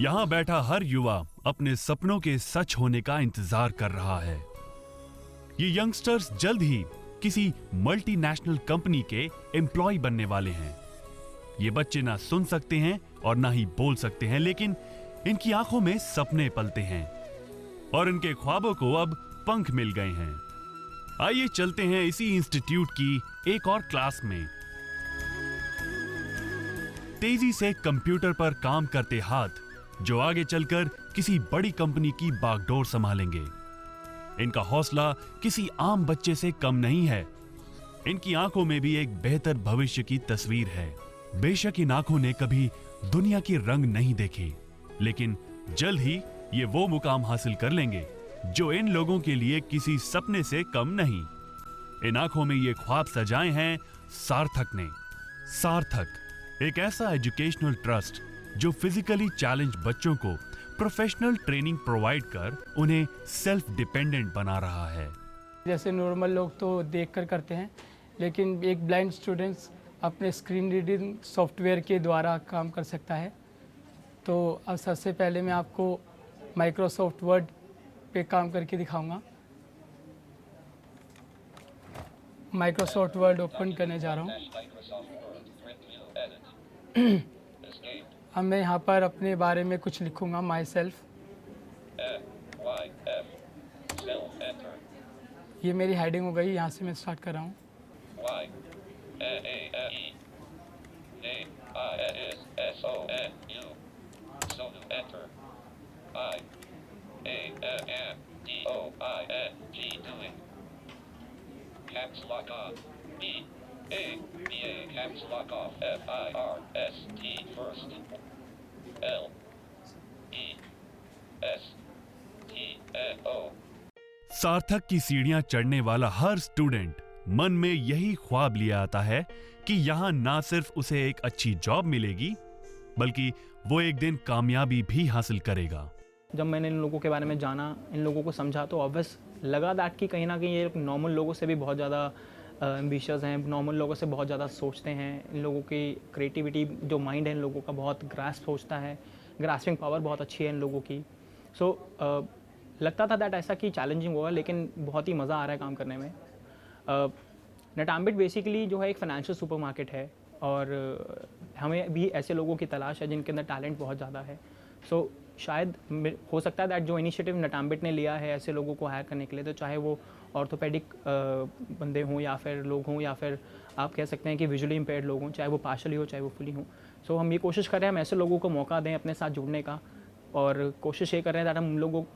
यहाँ बैठा हर युवा अपने सपनों के सच होने का इंतजार कर रहा है। ये यंगस्टर्स जल्द ही किसी मल्टीनेशनल कंपनी के एम्प्लॉय बनने वाले हैं। ये बच्चे ना सुन सकते हैं और ना ही बोल सकते हैं, लेकिन इनकी आंखों में सपने पलते हैं और इनके ख्वाबों को अब पंख मिल गए हैं। आइए चलते हैं इसी इंस्टीट्यूट की एक और क्लास में। तेजी से कंप्यूटर पर काम करते हाथ जो आगे चलकर किसी बड़ी कंपनी की बागडोर संभालेंगे। इनका हौसला किसी आम बच्चे से कम नहीं है। इनकी आंखों में भी एक बेहतर भविष्य की तस्वीर है। बेशक इन आंखों ने कभी दुनिया के रंग नहीं देखे, लेकिन जल्द ही ये वो मुकाम हासिल कर लेंगे जो इन लोगों के लिए किसी सपने से कम नहीं। इन आंखों में ये ख्वाब सजाए हैं सार्थक ने। सार्थक एक ऐसा एजुकेशनल ट्रस्ट जो फिजिकली चैलेंज बच्चों को प्रोफेशनल ट्रेनिंग प्रोवाइड कर उन्हें सेल्फ डिपेंडेंट बना रहा है। जैसे नॉर्मल लोग तो देखकर करते हैं, लेकिन एक ब्लाइंड स्टूडेंट्स अपने स्क्रीन रीडिंग सॉफ्टवेयर के द्वारा काम कर सकता है। तो अब सबसे पहले मैं आपको माइक्रोसॉफ्ट वर्ड पे काम करके दिखाऊंगा। माइक्रोसॉफ्ट वर्ड ओपन करने जा रहा हूँ। अब मैं यहाँ पर अपने बारे में कुछ लिखूंगा, माई सेल्फ। ये मेरी हेडिंग हो गई, यहाँ से मैं स्टार्ट कर रहा हूँ। Caps lock on. B A B A caps lock off. F I R S T first. L E S T N O. सार्थक की सीढ़ियां चढ़ने वाला हर स्टूडेंट मन में यही ख्वाब लिया आता है कि यहाँ ना सिर्फ उसे एक अच्छी जॉब मिलेगी, बल्कि वो एक दिन कामयाबी भी हासिल करेगा। जब मैंने इन लोगों के बारे में जाना, इन लोगों को समझा, तो ऑब्वियस लगा दैट कि कहीं ना कहीं ये नॉर्मल लोगों से भी बहुत ज़्यादा एम्बिशियस हैं, नॉर्मल लोगों से बहुत ज़्यादा सोचते हैं। इन लोगों की क्रिएटिविटी, जो माइंड है इन लोगों का, बहुत ग्रास्प सोचता है, ग्रास्पिंग पावर बहुत अच्छी है इन लोगों की। सो लगता था दैट ऐसा कि चैलेंजिंग होगा, लेकिन बहुत ही मज़ा आ रहा है काम करने में। नेटैम्बिट बेसिकली जो है एक फाइनेंशियल सुपरमार्केट है और हमें भी ऐसे लोगों की तलाश है जिनके अंदर टैलेंट बहुत ज़्यादा है। सो शायद हो सकता है दैट जो इनिशिएटिव नेटैम्बिट ने लिया है ऐसे लोगों को हायर करने के लिए, तो चाहे वो ऑर्थोपेडिक बंदे हों या फिर लोग हों, या फिर आप कह सकते हैं कि विजुअली इम्पेयर्ड लोग हों, चाहे वो पार्शली हो चाहे वो फुली हों। सो हम ये कोशिश कर रहे हैं हम ऐसे लोगों को मौका दें अपने साथ जुड़ने का, और कोशिश ये कर रहे हैं दैट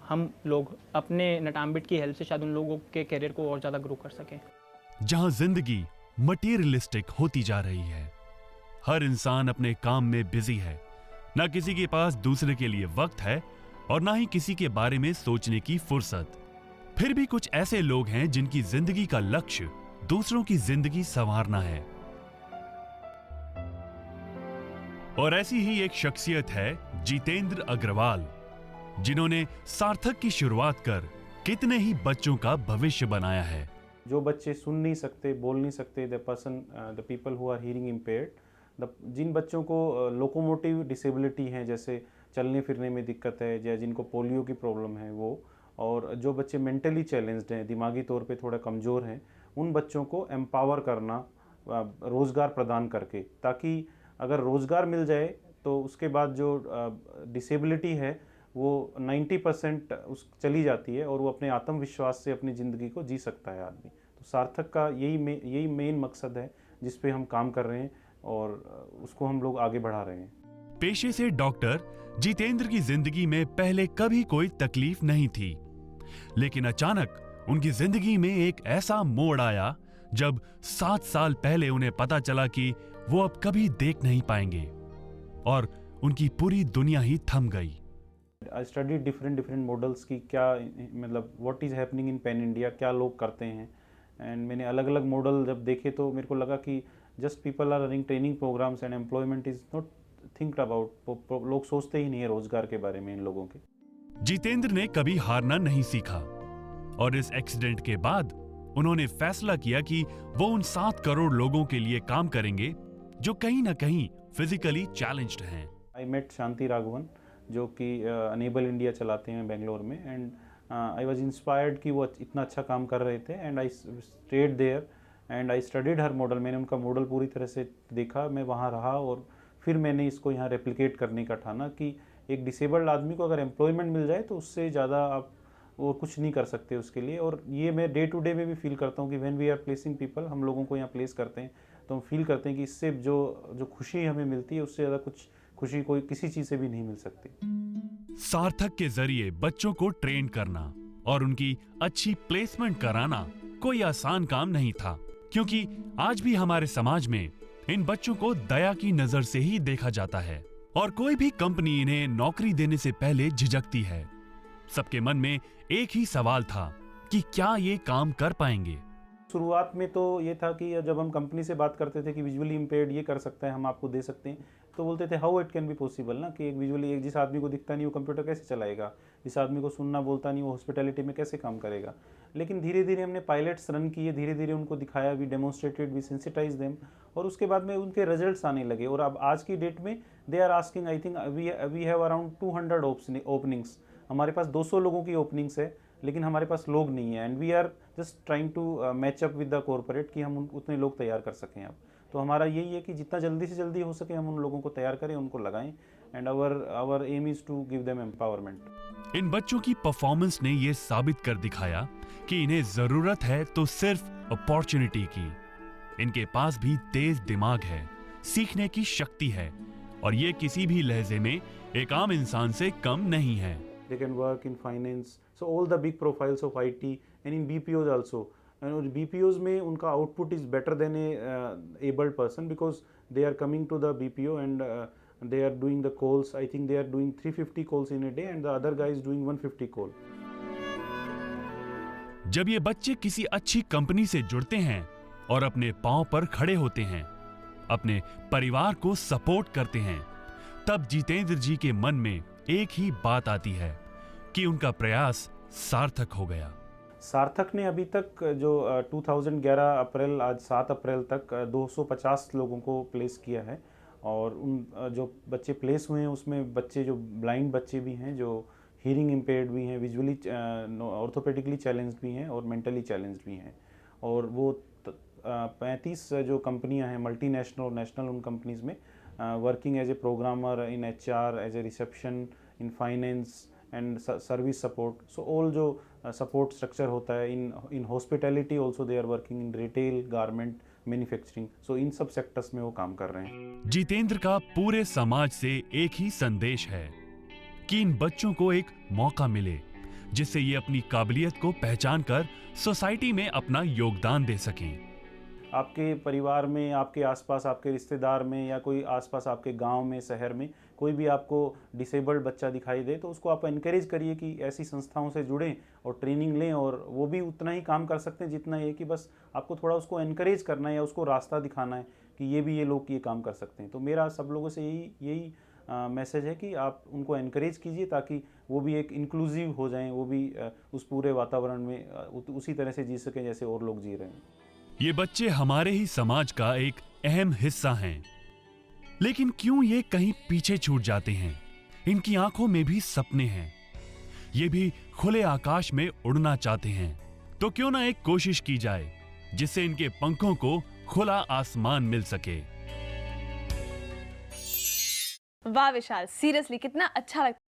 हम लोग अपने नेटैम्बिट की हेल्प से शायद उन लोगों के करियर को और ज़्यादा ग्रो कर सकें। जहां जिंदगी मटीरियलिस्टिक होती जा रही है, हर इंसान अपने काम में बिजी है, ना किसी के पास दूसरे के लिए वक्त है और ना ही किसी के बारे में सोचने की फुर्सत। फिर भी कुछ ऐसे लोग हैं जिनकी जिंदगी का लक्ष्य दूसरों की जिंदगी संवारना है। और ऐसी ही एक शख्सियत है जितेंद्र अग्रवाल, जिन्होंने सार्थक की शुरुआत कर कितने ही बच्चों का भविष्य बनाया है। जो बच्चे सुन नहीं सकते, बोल नहीं सकते, the people who are hearing impaired, जिन बच्चों को लोकोमोटिव डिसेबिलिटी है, जैसे चलने फिरने में दिक्कत है, या जिनको पोलियो की प्रॉब्लम है वो, और जो बच्चे मेंटली चैलेंज्ड हैं, दिमागी तौर पे थोड़ा कमज़ोर हैं, उन बच्चों को एम्पावर करना, रोज़गार प्रदान करके, ताकि अगर रोज़गार मिल जाए तो उसके बाद जो डिसेबिलिटी है वो 90% चली जाती है और वो अपने आत्मविश्वास से अपनी ज़िंदगी को जी सकता है आदमी। तो सार्थक का यही मेन मकसद है जिस पे हम काम कर रहे हैं और उसको हम लोग आगे बढ़ा रहे हैं। पेशे से डॉक्टर जितेंद्र की जिंदगी में पहले कभी कोई तकलीफ नहीं थी, लेकिन अचानक उनकी जिंदगी में एक ऐसा मोड़ आया जब 7 साल पहले उन्हें पता चला कि वो अब कभी देख नहीं पाएंगे और उनकी पूरी दुनिया ही थम गई। आई स्टडी डिफरेंट मॉडल्स की, क्या मतलब what is happening in pan India, क्या लोग करते हैं, एंड मैंने अलग अलग मॉडल जब देखे तो मेरे को लगा कि just people are running training programmes and employment is not thinked about. लोग सोचते ही नहीं है रोजगार के बारे में इन लोगों के। जितेंद्र ने कभी हारना नहीं सीखा और इस एक्सीडेंट के बाद उन्होंने फैसला किया कि वो उन 7 करोड़ लोगों के लिए काम करेंगे जो कहीं ना कहीं फिजिकली चैलेंज्ड हैं। आई मेट शांति राघवन, जो कि अनेबल इंडिया चलाते हैं बेंगलोर में। एंड आई वॉज इंस्पायर्ड कि वो इतना अच्छा काम कर रहे थे। And I stayed there and I studied her model. मैंने उनका मॉडल पूरी तरह से देखा, मैं वहाँ रहा और फिर मैंने इसको यहाँ रेप्लिकेट करने का ठाना कि एक डिसेबल्ड आदमी को अगर एम्प्लॉयमेंट मिल जाए तो उससे ज़्यादा आप वो कुछ नहीं कर सकते उसके लिए। और ये मैं डे टू डे में भी फील करता हूँ कि when we are placing people, हम लोगों को यहाँ प्लेस करते हैं तो हम फील करते हैं कि इससे जो खुशी हमें मिलती है उससे ज़्यादा कुछ खुशी कोई किसी चीज़ से भी नहीं मिल सकती। सार्थक के जरिए बच्चों को ट्रेन करना और उनकी अच्छी प्लेसमेंट कराना कोई आसान काम नहीं था, क्योंकि आज भी हमारे समाज में इन बच्चों को दया की नजर से ही देखा जाता है और कोई भी कंपनी इन्हें नौकरी देने से पहले झिझकती है। सबके मन में एक ही सवाल था कि क्या ये काम कर पाएंगे। शुरुआत में तो ये था कि जब हम कंपनी से बात करते थे कि विजुअली इम्पेयर्ड ये कर सकता है, हम आपको दे सकते हैं, तो बोलते थे how it can be possible ना, कि एक जिस आदमी को दिखता नहीं वो कंप्यूटर कैसे चलाएगा, जिस आदमी को सुनना बोलता नहीं वो हॉस्पिटैलिटी में कैसे काम करेगा। लेकिन धीरे धीरे हमने पायलट्स रन किए, धीरे धीरे उनको दिखाया, we demonstrated, we sensitize them, और उसके बाद में उनके रिजल्ट्स आने लगे। और अब आज की डेट में they are asking, I think we have around 200 openings. हमारे पास 200 लोगों की ओपनिंग्स है, लेकिन हमारे पास लोग नहीं है। And we are just trying to match up with the corporate कि हम उतने लोग तैयार कर सकें अब। तो हमारा यही है कि जितना जल्दी से जल्दी हो सके हम उन लोगों को तैयार करें, उनको लगाएं। And our aim is to give them empowerment. इन बच्चों की परफॉर्मेंस ने ये साबित कर दिखाया कि इन्हें जरूरत है तो सिर्फ अपॉर्चुनिटी की। इनके पास भी तेज दिमाग है, सीखने की शक्ति है और ये किसी भी लहजे में एक आम इंसान से कम नहीं है। They can work in finance, so all the big profiles of IT and in BPOs also. And BPOs में उनका output is better than a able person because they are coming to the BPO and they are doing the calls. I think they are doing 350 calls in a day and the other guy is doing 150 call. जब ये बच्चे किसी अच्छी company से जुड़ते हैं और अपने पांव पर खड़े होते हैं, अपने परिवार को सपोर्ट करते हैं, तब जितेंद्र जी के मन में एक ही बात आती है कि उनका प्रयास सार्थक हो गया। सार्थक ने अभी तक जो 2011 अप्रैल आज 7 अप्रैल तक 250 लोगों को प्लेस किया है। और उन जो बच्चे प्लेस हुए हैं उसमें बच्चे जो ब्लाइंड बच्चे भी हैं, जो हीयरिंग इम्पेयर्ड भी हैं, विजुअली ऑर्थोपेडिकली चैलेंज्ड भी हैं और मेंटली चैलेंज्ड भी हैं। और वो 35 जो कंपनियां हैं मल्टीनेशनल और नेशनल, उन कंपनीज़ में working as a programmer, in HR, as a reception, in finance and service support. So all जो सपोर्ट स्ट्रक्चर होता है in hospitality also they are working in retail, garment, manufacturing. So in सब sectors में वो काम कर रहे हैं। जितेंद्र का पूरे समाज से एक ही संदेश है कि इन बच्चों को एक मौका मिले जिससे ये अपनी काबिलियत को पहचान कर सोसाइटी में अपना योगदान दे सकें। आपके परिवार में, आपके आसपास, आपके रिश्तेदार में या कोई आसपास आपके गांव में, शहर में कोई भी आपको डिसेबल्ड बच्चा दिखाई दे तो उसको आप एनकरेज करिए कि ऐसी संस्थाओं से जुड़ें और ट्रेनिंग लें। और वो भी उतना ही काम कर सकते हैं जितना ये कि बस आपको थोड़ा उसको एनकरेज करना है या उसको रास्ता दिखाना है कि ये लोग ये काम कर सकते हैं। तो मेरा सब लोगों से यही मैसेज है कि आप उनको एनकरेज कीजिए ताकि वो भी एक इंक्लूसिव हो जाएं, वो भी उस पूरे वातावरण में उसी तरह से जी सकें जैसे और लोग जी रहे हैं। ये बच्चे हमारे ही समाज का एक अहम हिस्सा हैं, लेकिन क्यों ये कहीं पीछे छूट जाते हैं? इनकी आंखों में भी सपने हैं, ये भी खुले आकाश में उड़ना चाहते हैं। तो क्यों ना एक कोशिश की जाए जिससे इनके पंखों को खुला आसमान मिल सके। वाह विशाल, सीरियसली कितना अच्छा लगता है